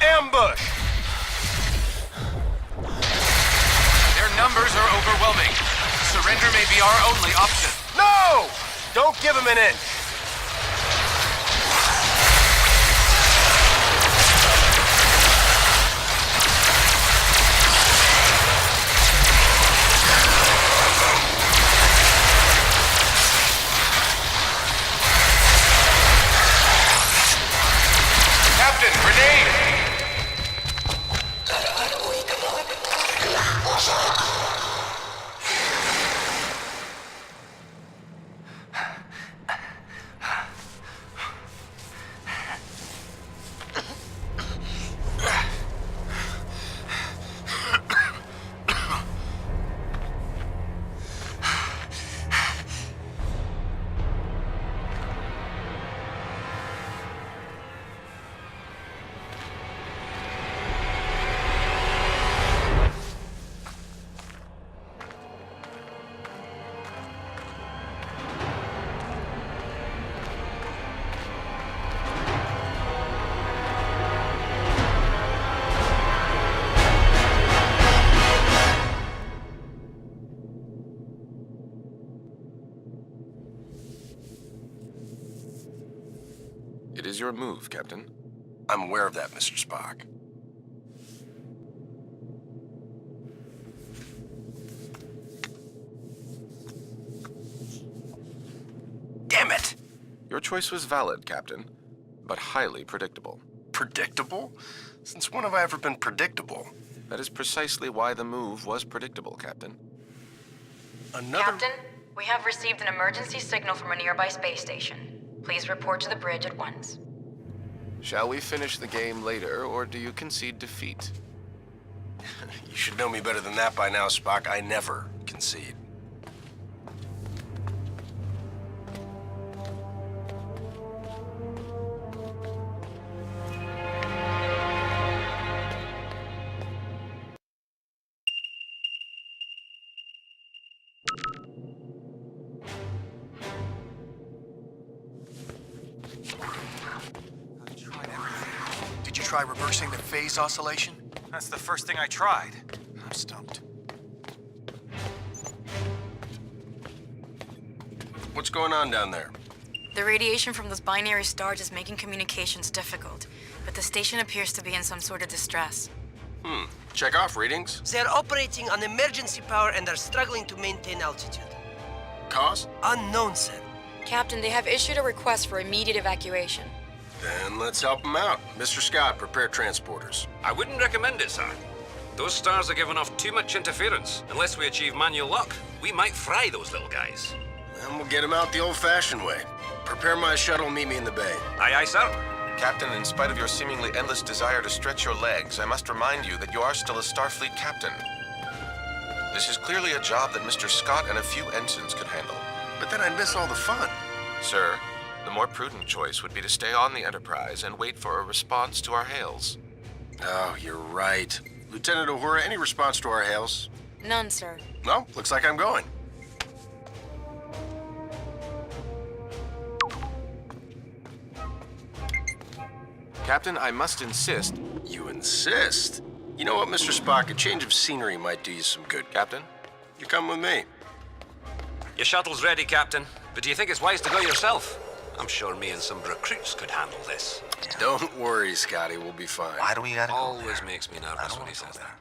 Ambush! Their numbers are overwhelming. Surrender may be our only option. No! Don't give him an inch! Captain, grenade! It is your move, Captain. I'm aware of that, Mr. Spock. Damn it! Your choice was valid, Captain, but highly predictable. Predictable? Since when have I ever been predictable? That is precisely why the move was predictable, Captain. Another... Captain, we have received an emergency signal from a nearby space station. Please report to the bridge at once. Shall we finish the game later, or do you concede defeat? You should know me better than that by now, Spock. I never concede. Did you try reversing the phase oscillation? That's the first thing I tried. I'm stumped. What's going on down there? The radiation from those binary stars is making communications difficult, but the station appears to be in some sort of distress. Check off readings. They're operating on emergency power and are struggling to maintain altitude. Cause? Unknown, sir. Captain, they have issued a request for immediate evacuation. Then let's help them out. Mr. Scott, prepare transporters. I wouldn't recommend it, sir. Those stars are giving off too much interference. Unless we achieve manual lock, we might fry those little guys. And we'll get them out the old-fashioned way. Prepare my shuttle and meet me in the bay. Aye, aye, sir. Captain, in spite of your seemingly endless desire to stretch your legs, I must remind you that you are still a Starfleet captain. This is clearly a job that Mr. Scott and a few ensigns could handle. But then I'd miss all the fun. Sir, the more prudent choice would be to stay on the Enterprise and wait for a response to our hails. Oh, you're right. Lieutenant Uhura, any response to our hails? None, sir. No, looks like I'm going. Captain, I must insist. You insist? You know what, Mr. Spock? A change of scenery might do you some good. Captain? You come with me. Your shuttle's ready, Captain. But do you think it's wise to go yourself? I'm sure me and some recruits could handle this. Don't worry, Scotty. We'll be fine. Why do we gotta go Always there? makes me I nervous don't when he want to go says there. that.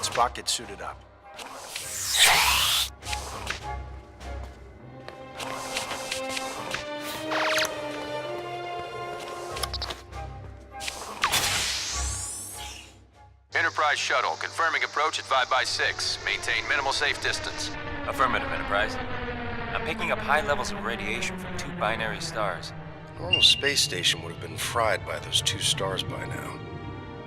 Spock, get suited up. Enterprise shuttle, confirming approach at 5x6. Maintain minimal safe distance. Affirmative, Enterprise. I'm picking up high levels of radiation from two binary stars. A normal space station would have been fried by those two stars by now.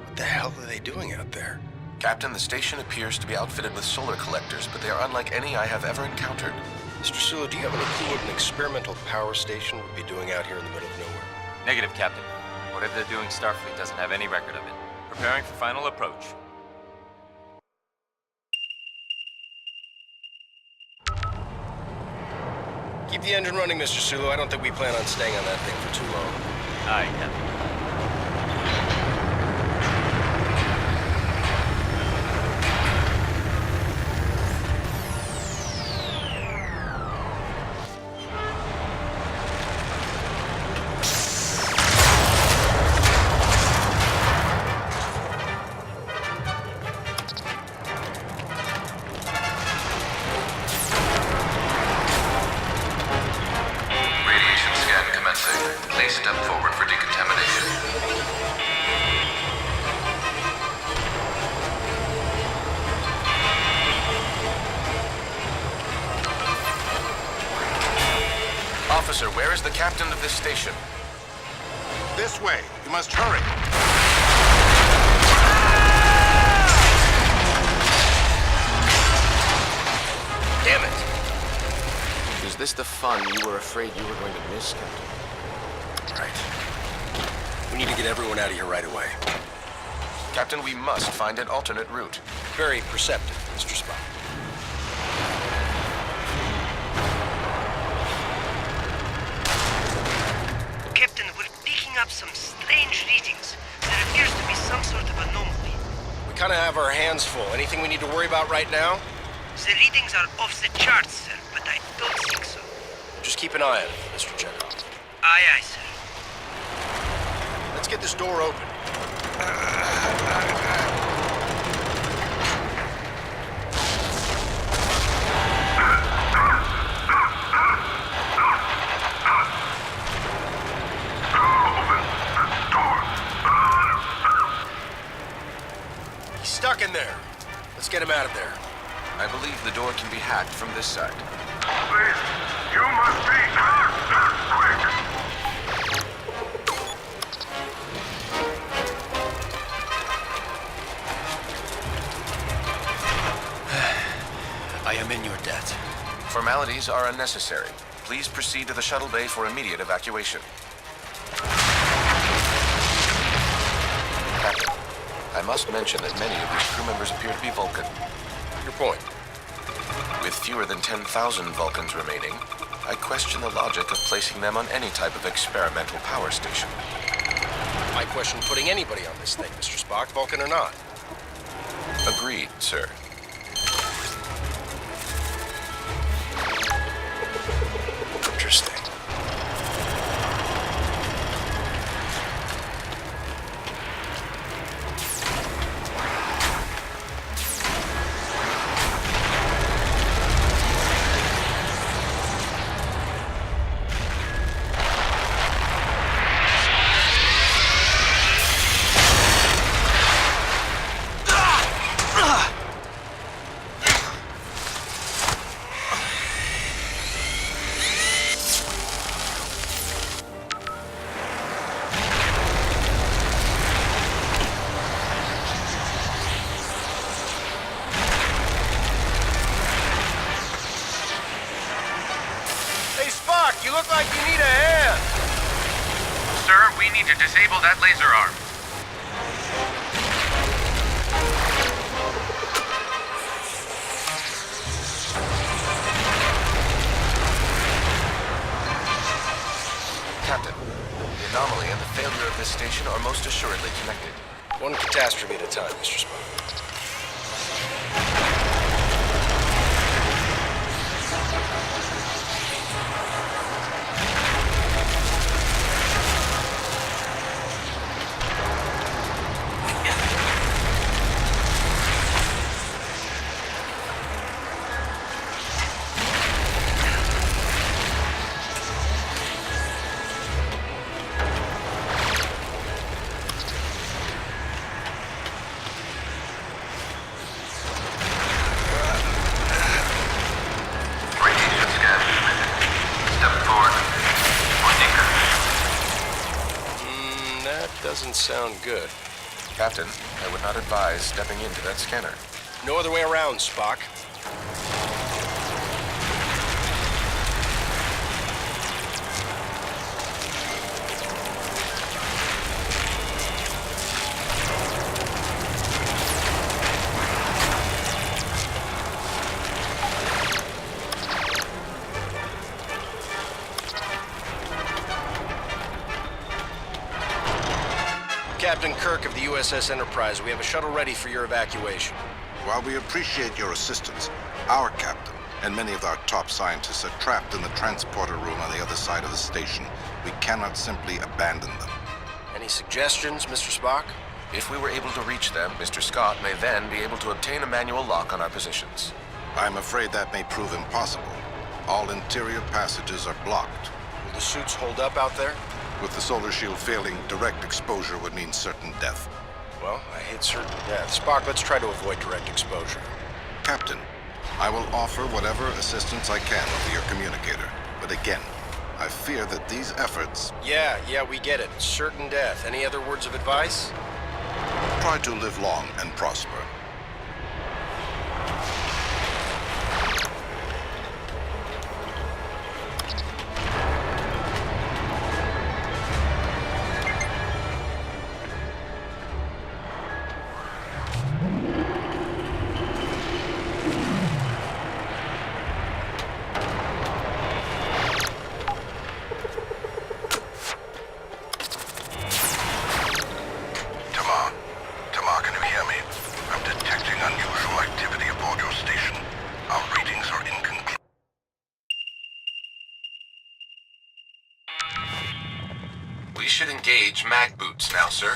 What the hell are they doing out there? Captain, the station appears to be outfitted with solar collectors, but they are unlike any I have ever encountered. Mr. Sulu, do you have any clue what an experimental power station would be doing out here in the middle of nowhere? Negative, Captain. Whatever they're doing, Starfleet doesn't have any record of it. Preparing for final approach. Keep the engine running, Mr. Sulu. I don't think we plan on staying on that thing for too long. Aye, Captain. Radiation scan commencing. Please step forward for decontamination. Officer, where is the captain of this station? This way. You must hurry. Damn it! Is this the fun you were afraid you were going to miss, Captain? Right. We need to get everyone out of here right away. Captain, we must find an alternate route. Very perceptive, Mr. Spock. Captain, we're picking up some strange readings. There appears to be some sort of anomaly. We kind of have our hands full. Anything we need to worry about right now? The readings are off the charts, sir, but I don't think so. Just keep an eye on it, Mr. Chekhov. Aye, aye, sir. Let's get this door open. He's stuck in there. Let's get him out of there. I believe the door can be hacked from this side. Please, you must be quick. I am in your debt. Formalities are unnecessary. Please proceed to the shuttle bay for immediate evacuation. Captain, I must mention that many of these crew members appear to be Vulcan. Your point. With fewer than 10,000 Vulcans remaining, I question the logic of placing them on any type of experimental power station. I question putting anybody on this thing, Mr. Spock, Vulcan or not. Agreed, sir. Interesting. You look like you need a hand. Sir, we need to disable that laser arm. Captain, the anomaly and the failure of this station are most assuredly connected. One catastrophe at a time, Mr. Spock. Doesn't sound good. Captain, I would not advise stepping into that scanner. No other way around, Spock. Captain Kirk of the USS Enterprise. We have a shuttle ready for your evacuation. While we appreciate your assistance, our captain and many of our top scientists are trapped in the transporter room on the other side of the station. We cannot simply abandon them. Any suggestions, Mr. Spock? If we were able to reach them, Mr. Scott may then be able to obtain a manual lock on our positions. I'm afraid that may prove impossible. All interior passages are blocked. Will the suits hold up out there? With the solar shield failing, direct exposure would mean certain death. Well, I hate certain death. Spock, let's try to avoid direct exposure. Captain, I will offer whatever assistance I can over your communicator. But again, I fear that these efforts... Yeah, we get it. Certain death. Any other words of advice? Try to live long and prosper. We should engage mag boots now, sir.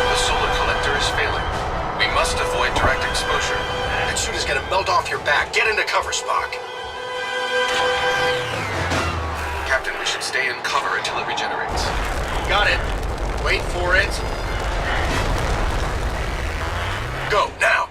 The solar collector is failing. We must avoid direct exposure. That suit is gonna melt off your back. Get into cover, Spock. Captain, we should stay in cover until it regenerates. Got it. Wait for it. Go, now.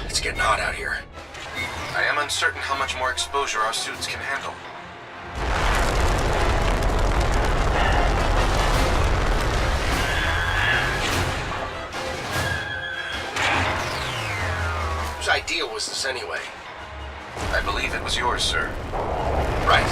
It's getting hot out here. I am uncertain how much more exposure our suits can handle. Whose idea was this anyway? I believe it was yours, sir. Right.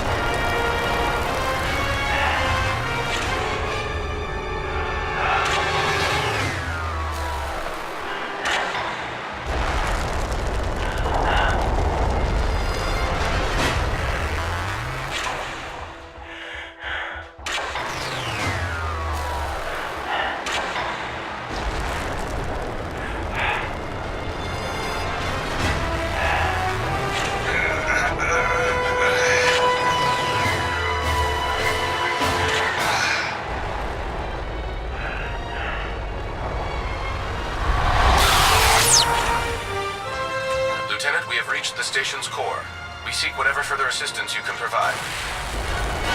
Lieutenant, we have reached the station's core. We seek whatever further assistance you can provide.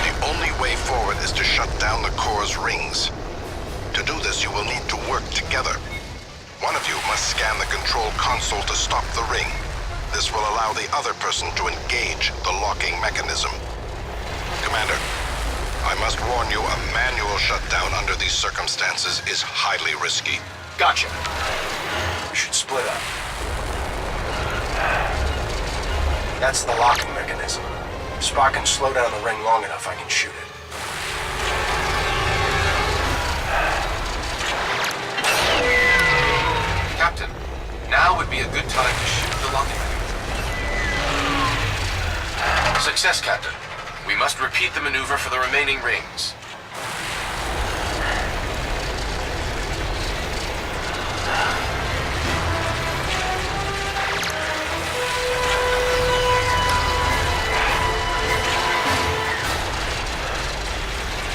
The only way forward is to shut down the core's rings. To do this, you will need to work together. One of you must scan the control console to stop the ring. This will allow the other person to engage the locking mechanism. Commander, I must warn you, a manual shutdown under these circumstances is highly risky. Gotcha. We should split up. That's the locking mechanism. If Spock can slow down the ring long enough, I can shoot it. Captain, now would be a good time to shoot the locking mechanism. Success, Captain. We must repeat the maneuver for the remaining rings.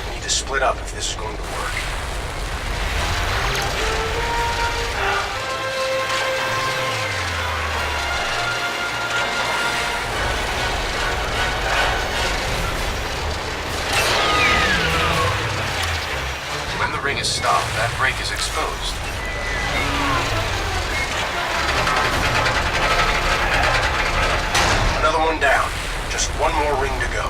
We need to split up if this is going to work. When the ring is stopped, that break is exposed. Another one down. Just one more ring to go.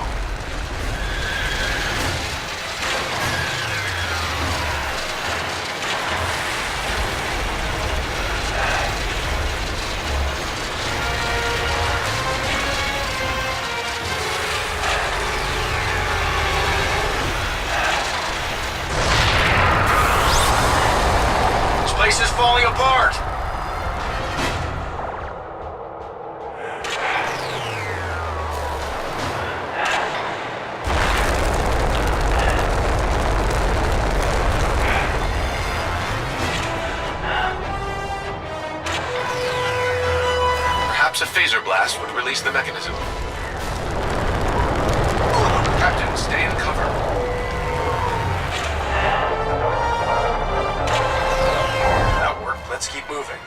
This place is falling apart. Perhaps a phaser blast would release the mechanism. Captain, stay in cover. That worked. Let's keep moving.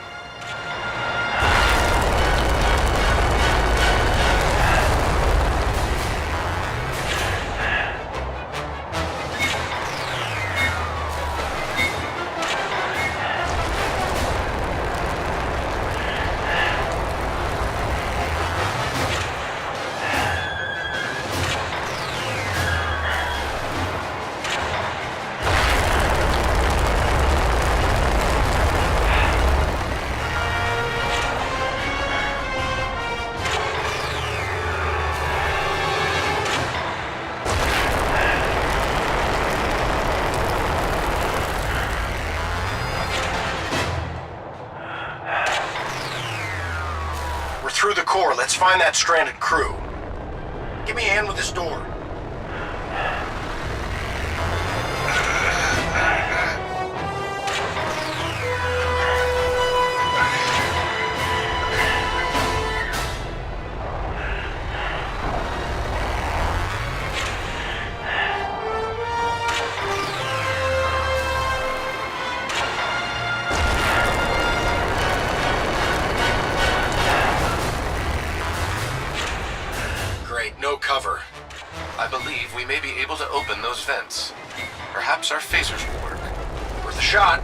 Through the core, let's find that stranded crew. Give me a hand with this door. No cover. I believe we may be able to open those vents. Perhaps our phasers will work. Worth a shot.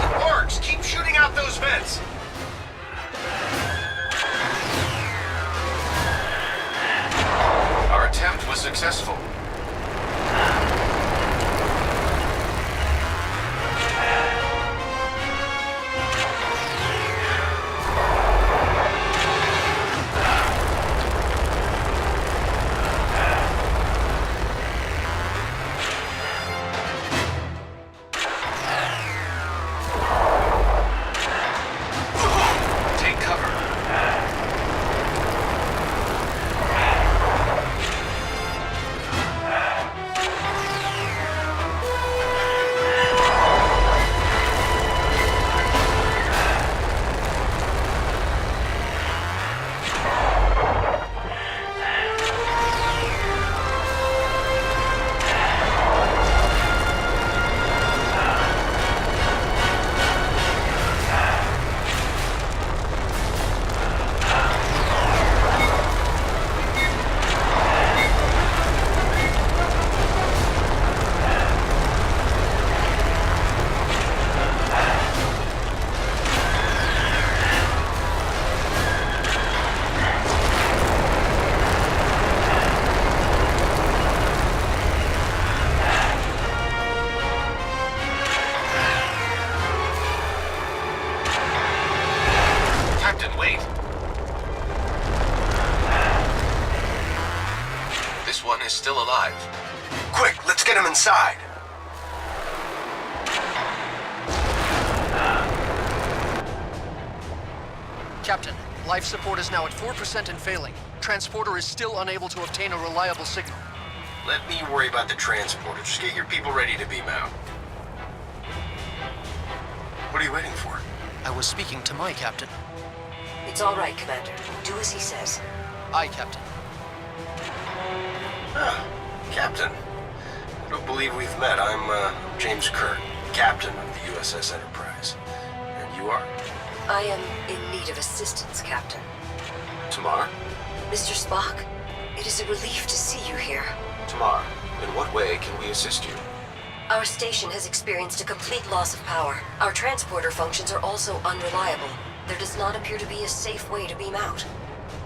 It works! Keep shooting out those vents! Our attempt was successful. Still alive. Quick, let's get him inside. Captain, life support is now at 4% and failing. Transporter is still unable to obtain a reliable signal. Let me worry about the transporter. Just get your people ready to beam out. What are you waiting for? I was speaking to my captain. It's all right, Commander. Do as he says. Aye, Captain. Ah, Captain. I don't believe we've met. I'm James Kirk, Captain of the USS Enterprise. And you are? I am in need of assistance, Captain. Tamar? Mr. Spock, it is a relief to see you here. Tamar, in what way can we assist you? Our station has experienced a complete loss of power. Our transporter functions are also unreliable. There does not appear to be a safe way to beam out.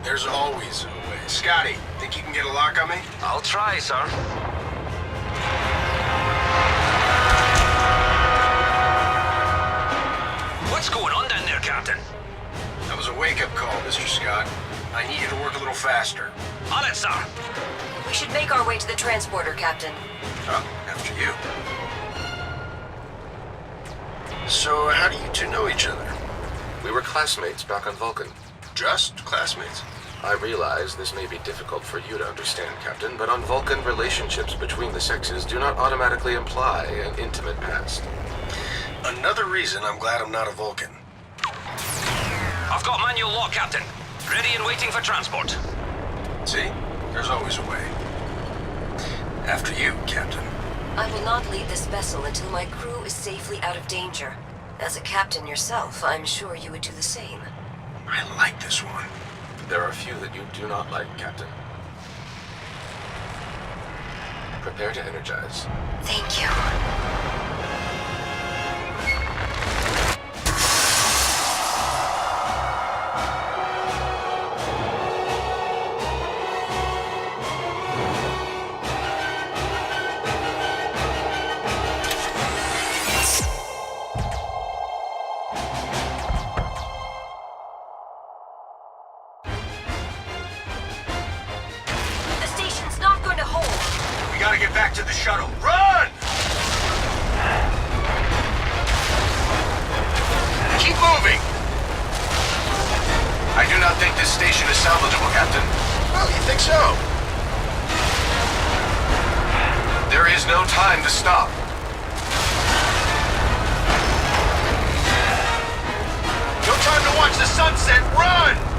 There's always a way. Scotty, think you can get a lock on me? I'll try, sir. What's going on down there, Captain? That was a wake-up call, Mr. Scott. I need you to work a little faster. On it, sir. We should make our way to the transporter, Captain. Oh, after you. So, how do you two know each other? We were classmates back on Vulcan. Just classmates? I realize this may be difficult for you to understand, Captain, but on Vulcan, relationships between the sexes do not automatically imply an intimate past. Another reason I'm glad I'm not a Vulcan. I've got manual lock, Captain. Ready and waiting for transport. See? There's always a way. After you, Captain. I will not leave this vessel until my crew is safely out of danger. As a captain yourself, I'm sure you would do the same. I like this one. There are a few that you do not like, Captain. Prepare to energize. Thank you. Gotta get back to the shuttle. Run! Keep moving! I do not think this station is salvageable, Captain. Oh, you think so? There is no time to stop. No time to watch the sunset. Run!